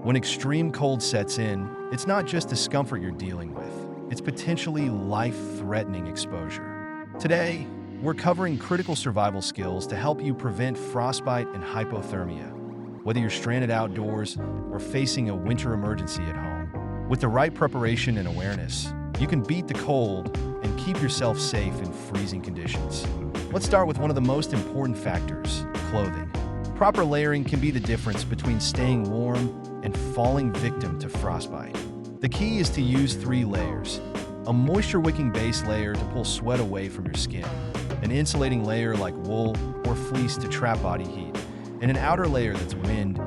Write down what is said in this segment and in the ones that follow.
When extreme cold sets in, it's not just discomfort you're dealing with, it's potentially life-threatening exposure. Today, we're covering critical survival skills to help you prevent frostbite and hypothermia, whether you're stranded outdoors or facing a winter emergency at home. With the right preparation and awareness, you can beat the cold and keep yourself safe in freezing conditions. Let's start with one of the most important factors: clothing. Proper layering can be the difference between staying warm and falling victim to frostbite. The key is to use 3 layers: a moisture-wicking base layer to pull sweat away from your skin, an insulating layer like wool or fleece to trap body heat, and an outer layer that's wind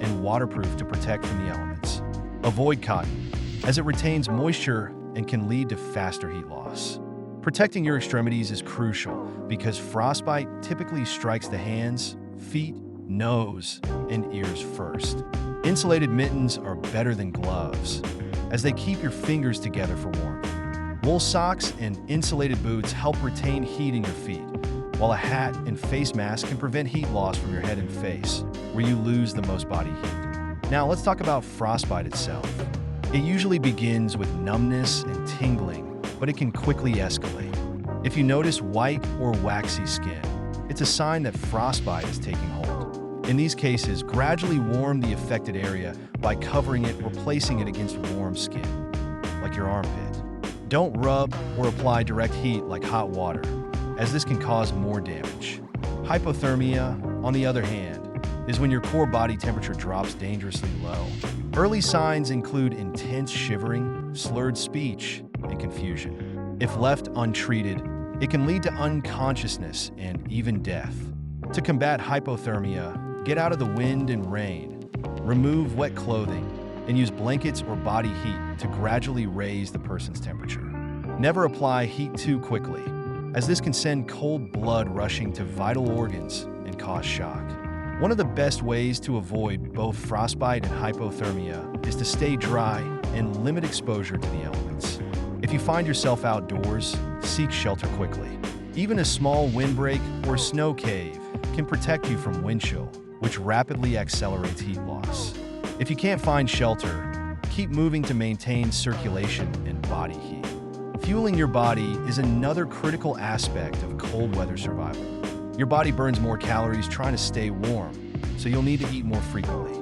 and waterproof to protect from the elements. Avoid cotton, as it retains moisture and can lead to faster heat loss. Protecting your extremities is crucial because frostbite typically strikes the hands, feet, nose, and ears first. Insulated mittens are better than gloves, as they keep your fingers together for warmth. Wool socks and insulated boots help retain heat in your feet, while a hat and face mask can prevent heat loss from your head and face, where you lose the most body heat. Now let's talk about frostbite itself. It usually begins with numbness and tingling, but it can quickly escalate. If you notice white or waxy skin, it's a sign that frostbite is taking hold. In these cases, gradually warm the affected area by covering it or placing it against warm skin, like your armpit. Don't rub or apply direct heat like hot water, as this can cause more damage. Hypothermia, on the other hand, is when your core body temperature drops dangerously low. Early signs include intense shivering, slurred speech, and confusion. If left untreated, it can lead to unconsciousness and even death. To combat hypothermia, get out of the wind and rain, remove wet clothing, and use blankets or body heat to gradually raise the person's temperature. Never apply heat too quickly, as this can send cold blood rushing to vital organs and cause shock. One of the best ways to avoid both frostbite and hypothermia is to stay dry and limit exposure to the elements. If you find yourself outdoors, seek shelter quickly. Even a small windbreak or snow cave can protect you from wind chill, which rapidly accelerates heat loss. If you can't find shelter, keep moving to maintain circulation and body heat. Fueling your body is another critical aspect of cold weather survival. Your body burns more calories trying to stay warm, so you'll need to eat more frequently.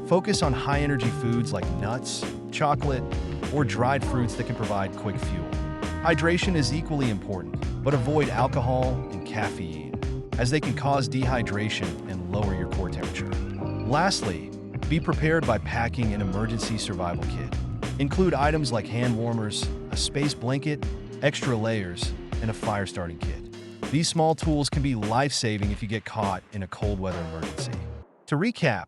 Focus on high-energy foods like nuts, chocolate, or dried fruits that can provide quick fuel. Hydration is equally important, but avoid alcohol and caffeine, as they can cause dehydration and lower your core temperature. Lastly, be prepared by packing an emergency survival kit. Include items like hand warmers, a space blanket, extra layers, and a fire starting kit. These small tools can be life-saving if you get caught in a cold weather emergency. To recap,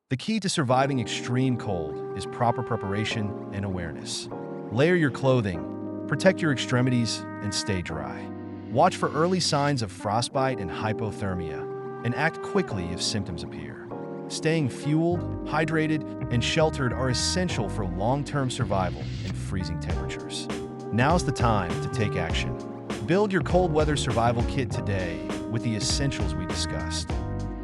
the key to surviving extreme cold is proper preparation and awareness. Layer your clothing, protect your extremities, and stay dry. Watch for early signs of frostbite and hypothermia, and act quickly if symptoms appear. Staying fueled, hydrated, and sheltered are essential for long-term survival in freezing temperatures. Now's the time to take action. Build your cold weather survival kit today with the essentials we discussed: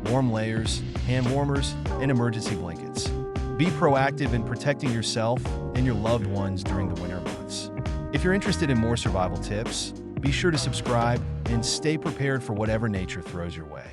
warm layers, hand warmers, and emergency blankets. Be proactive in protecting yourself and your loved ones during the winter months. If you're interested in more survival tips, be sure to subscribe and stay prepared for whatever nature throws your way.